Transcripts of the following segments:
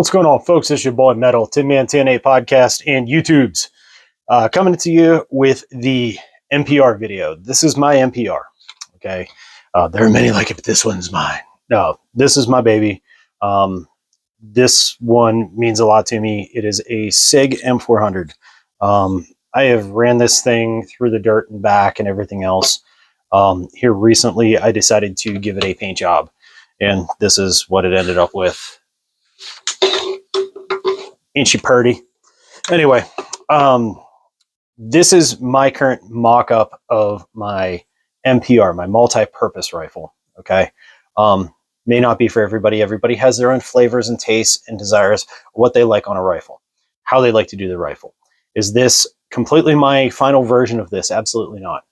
What's going on, folks? It's your boy Metal, TinMan-Metal podcast and YouTube's coming to you with the MPR video. This is my MPR. Okay, there are many like it, but this one's mine. No, this is my baby. This one means a lot to me. It is a SIG M400. I have ran this thing through the dirt and back and everything else. Here recently, I decided to give it a paint job, and this is what it ended up with. Ain't she purty? Anyway, this is my current mock-up of my MPR, my multi-purpose rifle. Okay, may not be for everybody. Everybody has their own flavors and tastes and desires, what they like on a rifle, how they like to do the rifle. Is this completely my final version of this? Absolutely not.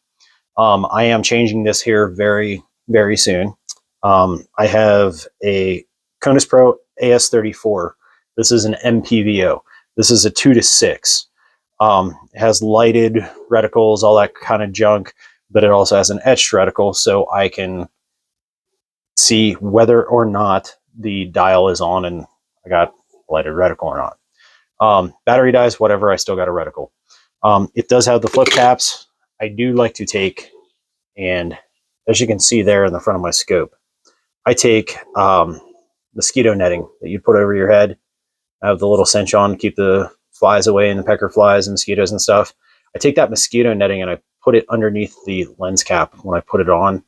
I am changing this here very, very soon. I have a Conus Pro AS34. This is an MPVO. This is a 2-6. It has lighted reticles, all that kind of junk, but it also has an etched reticle, so I can see whether or not the dial is on and I got a lighted reticle or not. Battery dies, whatever, I still got a reticle. It does have the flip caps. I do like to take, and as you can see there in the front of my scope, I take mosquito netting that you put over your head. I have the little cinch on to keep the flies away and the pecker flies and mosquitoes and stuff. I take that mosquito netting and I put it underneath the lens cap when I put it on,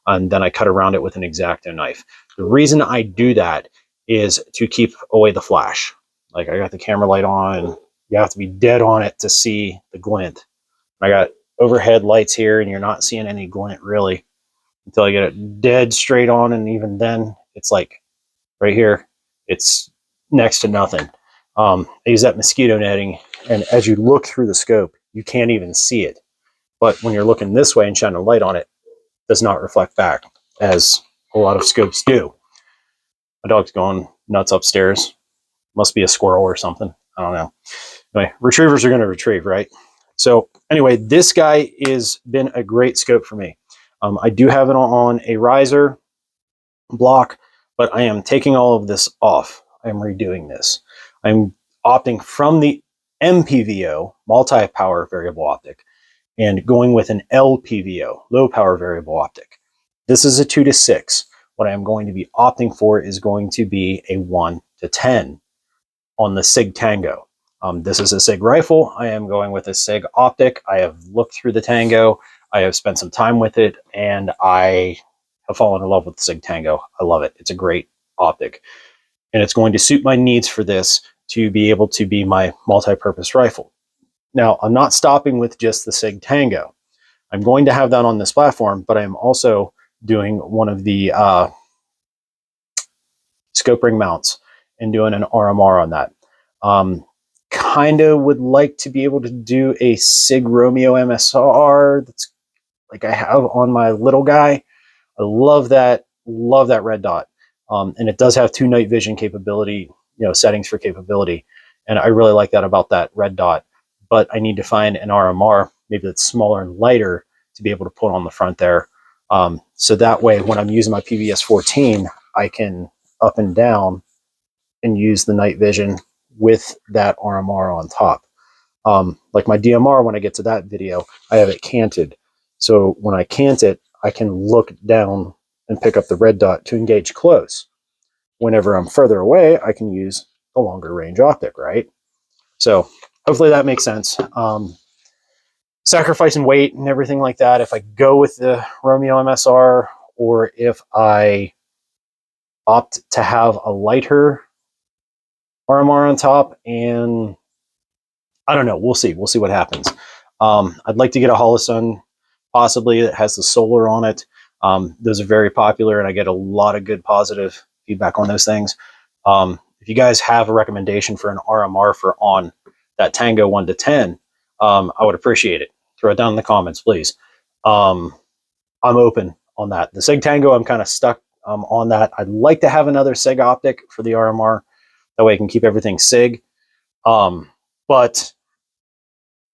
and then I cut around it with an X-Acto knife. The reason I do that is to keep away the flash. Like, I got the camera light on and you have to be dead on it to see the glint. I got overhead lights here and you're not seeing any glint really until I get it dead straight on, and even then it's like right here, it's next to nothing. I use that mosquito netting, and as you look through the scope, you can't even see it. But when you're looking this way and shining a light on it, it does not reflect back, as a lot of scopes do. My dog's going nuts upstairs. Must be a squirrel or something. I don't know. Anyway, retrievers are going to retrieve, right? So anyway, this guy has been a great scope for me. I do have it on a riser block, but I am taking all of this off. I'm redoing this. I'm opting from the MPVO, multi-power variable optic, and going with an LPVO, low power variable optic. This is a 2-6. What I am going to be opting for is going to be a 1-10 on the SIG Tango. This is a SIG rifle. I am going with a SIG optic. I have looked through the Tango. I have spent some time with it, and I have fallen in love with the SIG Tango. I love it. It's a great optic, and it's going to suit my needs for this to be able to be my multi-purpose rifle. Now, I'm not stopping with just the SIG Tango. I'm going to have that on this platform, but I'm also doing one of the scope ring mounts and doing an RMR on that. Kind of would like to be able to do a SIG Romeo MSR that's like I have on my little guy. I love that red dot. And it does have 2 night vision capability, settings for capability. And I really like that about that red dot, but I need to find an RMR, maybe that's smaller and lighter, to be able to put on the front there. So that way, when I'm using my PVS 14, I can up and down and use the night vision with that RMR on top. Like my DMR, when I get to that video, I have it canted. So when I cant it, I can look down and pick up the red dot to engage close. Whenever I'm further away, I can use a longer range optic, right? So hopefully that makes sense. Sacrificing weight and everything like that, if I go with the Romeo MSR, or if I opt to have a lighter RMR on top, and I don't know, we'll see what happens. I'd like to get a Holosun, possibly, that has the solar on it. Those are very popular, and I get a lot of good positive feedback on those things. If you guys have a recommendation for an RMR for on that Tango 1-10, I would appreciate it. Throw it down in the comments, please. I'm open on that. The SIG Tango, I'm kind of stuck on that. I'd like to have another SIG optic for the RMR. That way I can keep everything SIG. But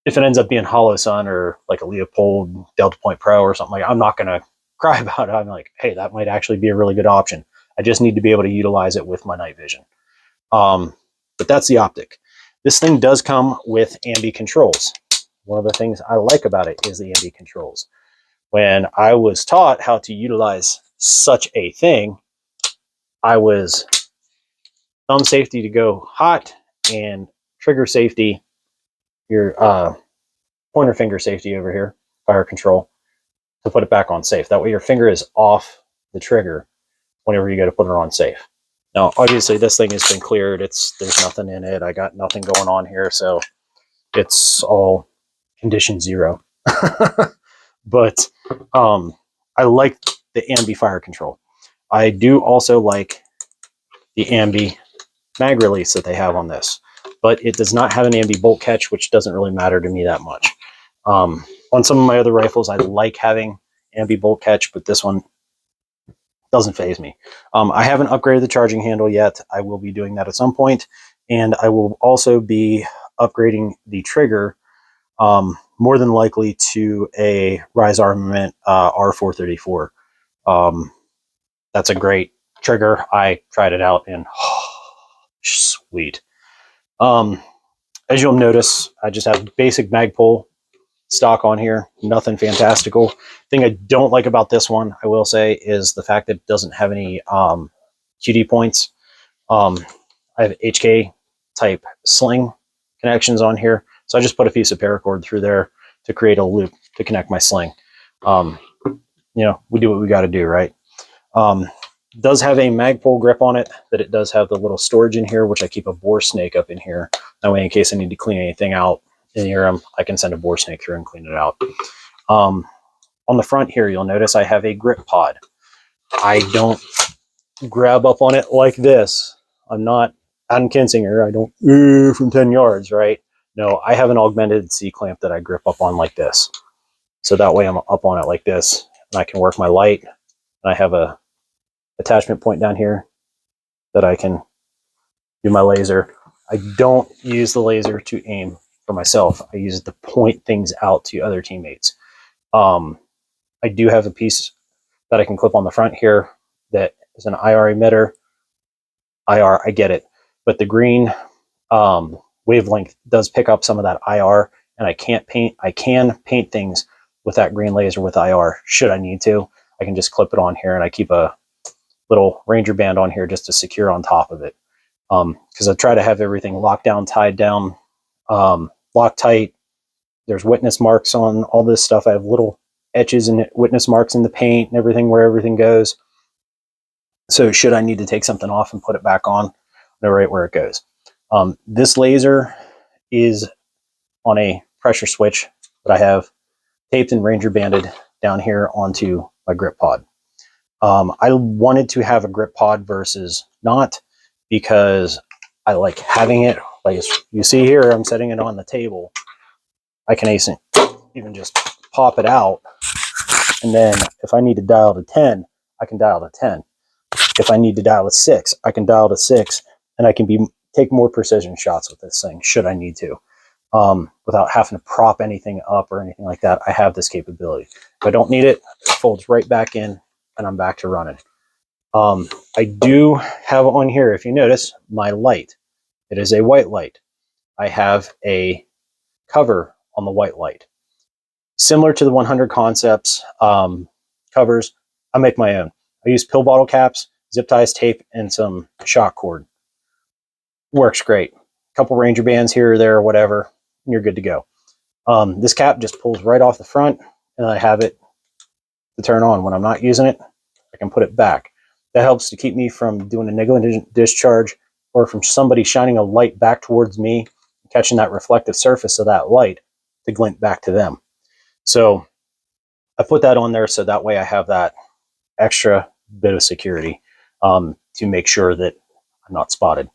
if it ends up being Holosun or like a Leopold Delta Point Pro or something, I'm not going to cry about it. I'm like, hey, that might actually be a really good option. I just need to be able to utilize it with my night vision. but that's the optic. This thing does come with ambi controls. One of the things I like about it is the ambi controls. When I was taught how to utilize such a thing, I was thumb safety to go hot and trigger safety, your pointer finger safety over here, fire control, to put it back on safe. That way your finger is off the trigger whenever you go to put it on safe. Now, obviously this thing has been cleared. There's nothing in it. I got nothing going on here, so it's all condition 0. But I like the ambi fire control. I do also like the ambi mag release that they have on this, but it does not have an ambi bolt catch, which doesn't really matter to me that much. On some of my other rifles, I like having ambi bolt catch, but this one doesn't faze me. I haven't upgraded the charging handle yet. I will be doing that at some point, and I will also be upgrading the trigger, more than likely to a Rise Armament R434. That's a great trigger. I tried it out and sweet. As you'll notice, I just have basic Magpul stock on here, nothing fantastical. Thing I don't like about this one, I will say, is the fact that it doesn't have any QD points. I have HK type sling connections on here, so I just put a piece of paracord through there to create a loop to connect my sling. You know, we do what we got to do, right? It does have a Magpul grip on it, but it does have the little storage in here, which I keep a bore snake up in here. That way, in case I need to clean anything out in here, I can send a bore snake through and clean it out. On the front here, you'll notice I have a grip pod. I don't grab up on it like this. I'm not Adam Kinsinger. I don't from 10 yards, right? No, I have an augmented C-clamp that I grip up on like this. So that way I'm up on it like this, and I can work my light. And I have a attachment point down here that I can do my laser. I don't use the laser to aim for myself. I use it to point things out to other teammates. I do have a piece that I can clip on the front here that is an IR emitter. IR, I get it, but the green wavelength does pick up some of that IR, and I can paint things with that green laser with IR should I need to. I can just clip it on here, and I keep a little Ranger band on here just to secure on top of it. Because I try to have everything locked down, tied down, locked tight. There's witness marks on all this stuff. I have little etches and witness marks in the paint and everything where everything goes. So should I need to take something off and put it back on, I know right where it goes. This laser is on a pressure switch that I have taped and Ranger banded down here onto my grip pod. I wanted to have a grip pod versus not, because I like having it. Like you see here, I'm setting it on the table. I can even just pop it out, and then if I need to dial to 10, I can dial to 10. If I need to dial to 6, I can dial to 6, and I can take more precision shots with this thing should I need to, without having to prop anything up or anything like that. I have this capability. If I don't need it, it folds right back in, and I'm back to running. I do have on here, if you notice, my light. It is a white light. I have a cover on the white light. Similar to the 100 Concepts covers, I make my own. I use pill bottle caps, zip ties, tape, and some shock cord. Works great. A couple Ranger bands here or there or whatever, and you're good to go. This cap just pulls right off the front, and I have it to turn on. When I'm not using it, I can put it back. That helps to keep me from doing a negligent discharge, or from somebody shining a light back towards me, catching that reflective surface of that light to glint back to them. So I put that on there so that way I have that extra bit of security to make sure that I'm not spotted.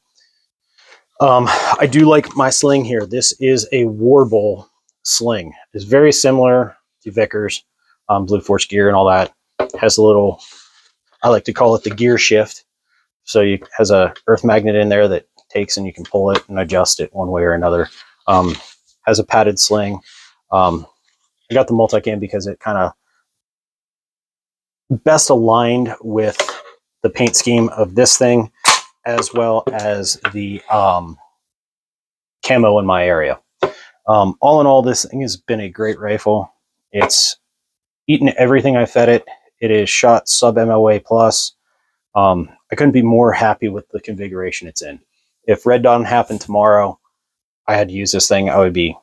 I do like my sling here. This is a Warble sling. It's very similar to Vickers, Blue Force gear and all that. It has a little, I like to call it the gear shift. So it has a earth magnet in there that takes, and you can pull it and adjust it one way or another. Has a padded sling. I got the multicam because it kind of best aligned with the paint scheme of this thing, as well as the camo in my area. All in all, this thing has been a great rifle. It's eaten everything I fed it. It is shot sub MOA plus. I couldn't be more happy with the configuration it's in. If Red Dawn happened tomorrow, I had to use this thing, I would be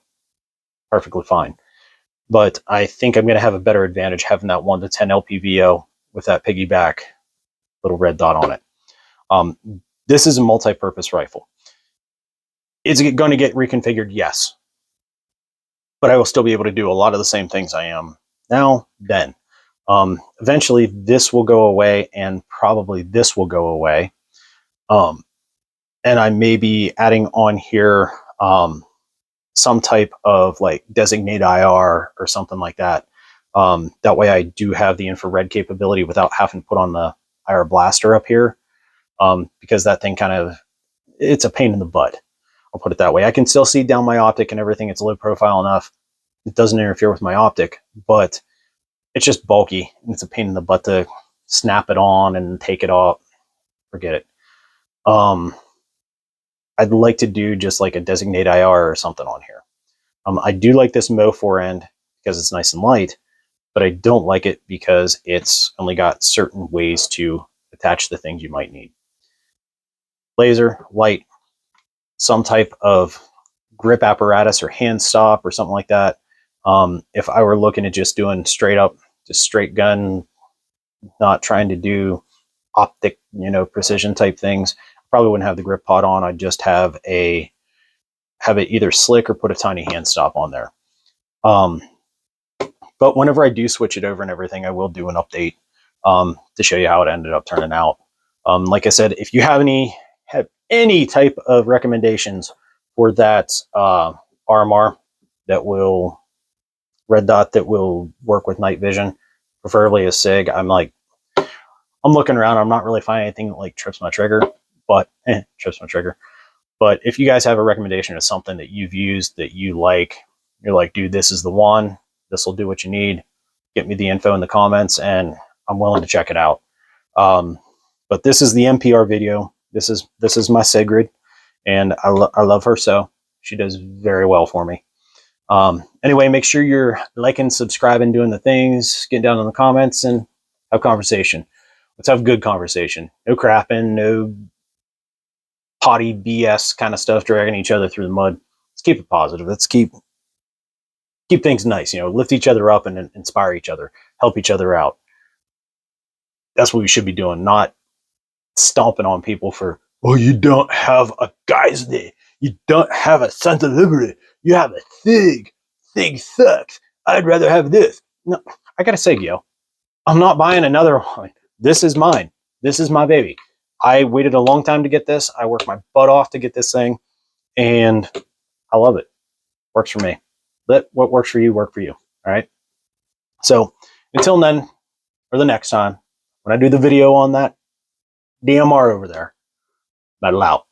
perfectly fine. But I think I'm going to have a better advantage having that 1 to 10 LPVO with that piggyback little red dot on it. This is a multi-purpose rifle. Is it going to get reconfigured? Yes. But I will still be able to do a lot of the same things I am now, then. Eventually, this will go away, and probably this will go away. And I may be adding on here some type of like designate IR or something like that. That way I do have the infrared capability without having to put on the IR blaster up here, because that thing it's a pain in the butt. I'll put it that way. I can still see down my optic and everything. It's low profile enough. It doesn't interfere with my optic, but it's just bulky and it's a pain in the butt to snap it on and take it off. Forget it. I'd like to do just like a designate IR or something on here. I do like this Mo 4 end because it's nice and light, but I don't like it because it's only got certain ways to attach the things you might need. Laser, light, some type of grip apparatus or hand stop or something like that. If I were looking at just doing straight up, just straight gun, not trying to do optic, precision type things, I probably wouldn't have the grip pod on. I'd just have it either slick or put a tiny hand stop on there. But whenever I do switch it over and everything, I will do an update to show you how it ended up turning out. Like I said, if you have any type of recommendations for that RMR that will red dot that will work with night vision, preferably a SIG, I'm looking around. I'm not really finding anything that like trips my trigger, but trips my trigger. But if you guys have a recommendation of something that you've used that you're like, dude, this is the one. This will do what you need. Get me the info in the comments, and I'm willing to check it out. But this is the MPR video. This is my Sigrid, and I love her so. She does very well for me. Anyway, make sure you're liking, subscribing, doing the things, getting down in the comments, and have conversation. Let's have good conversation. No crapping, no potty BS kind of stuff, dragging each other through the mud. Let's keep it positive. Let's keep things nice, lift each other up and inspire each other, help each other out. That's what we should be doing, not stomping on people for, oh, you don't have a guy's day. You don't have a sense of liberty. You have a thing. Thing sucks. I'd rather have this. No, I gotta say, I'm not buying another one. This is mine. This is my baby. I waited a long time to get this. I worked my butt off to get this thing, and I love it. Works for me. Let what works for you work for you. All right. So until then, or the next time, when I do the video on that DMR over there, metal out.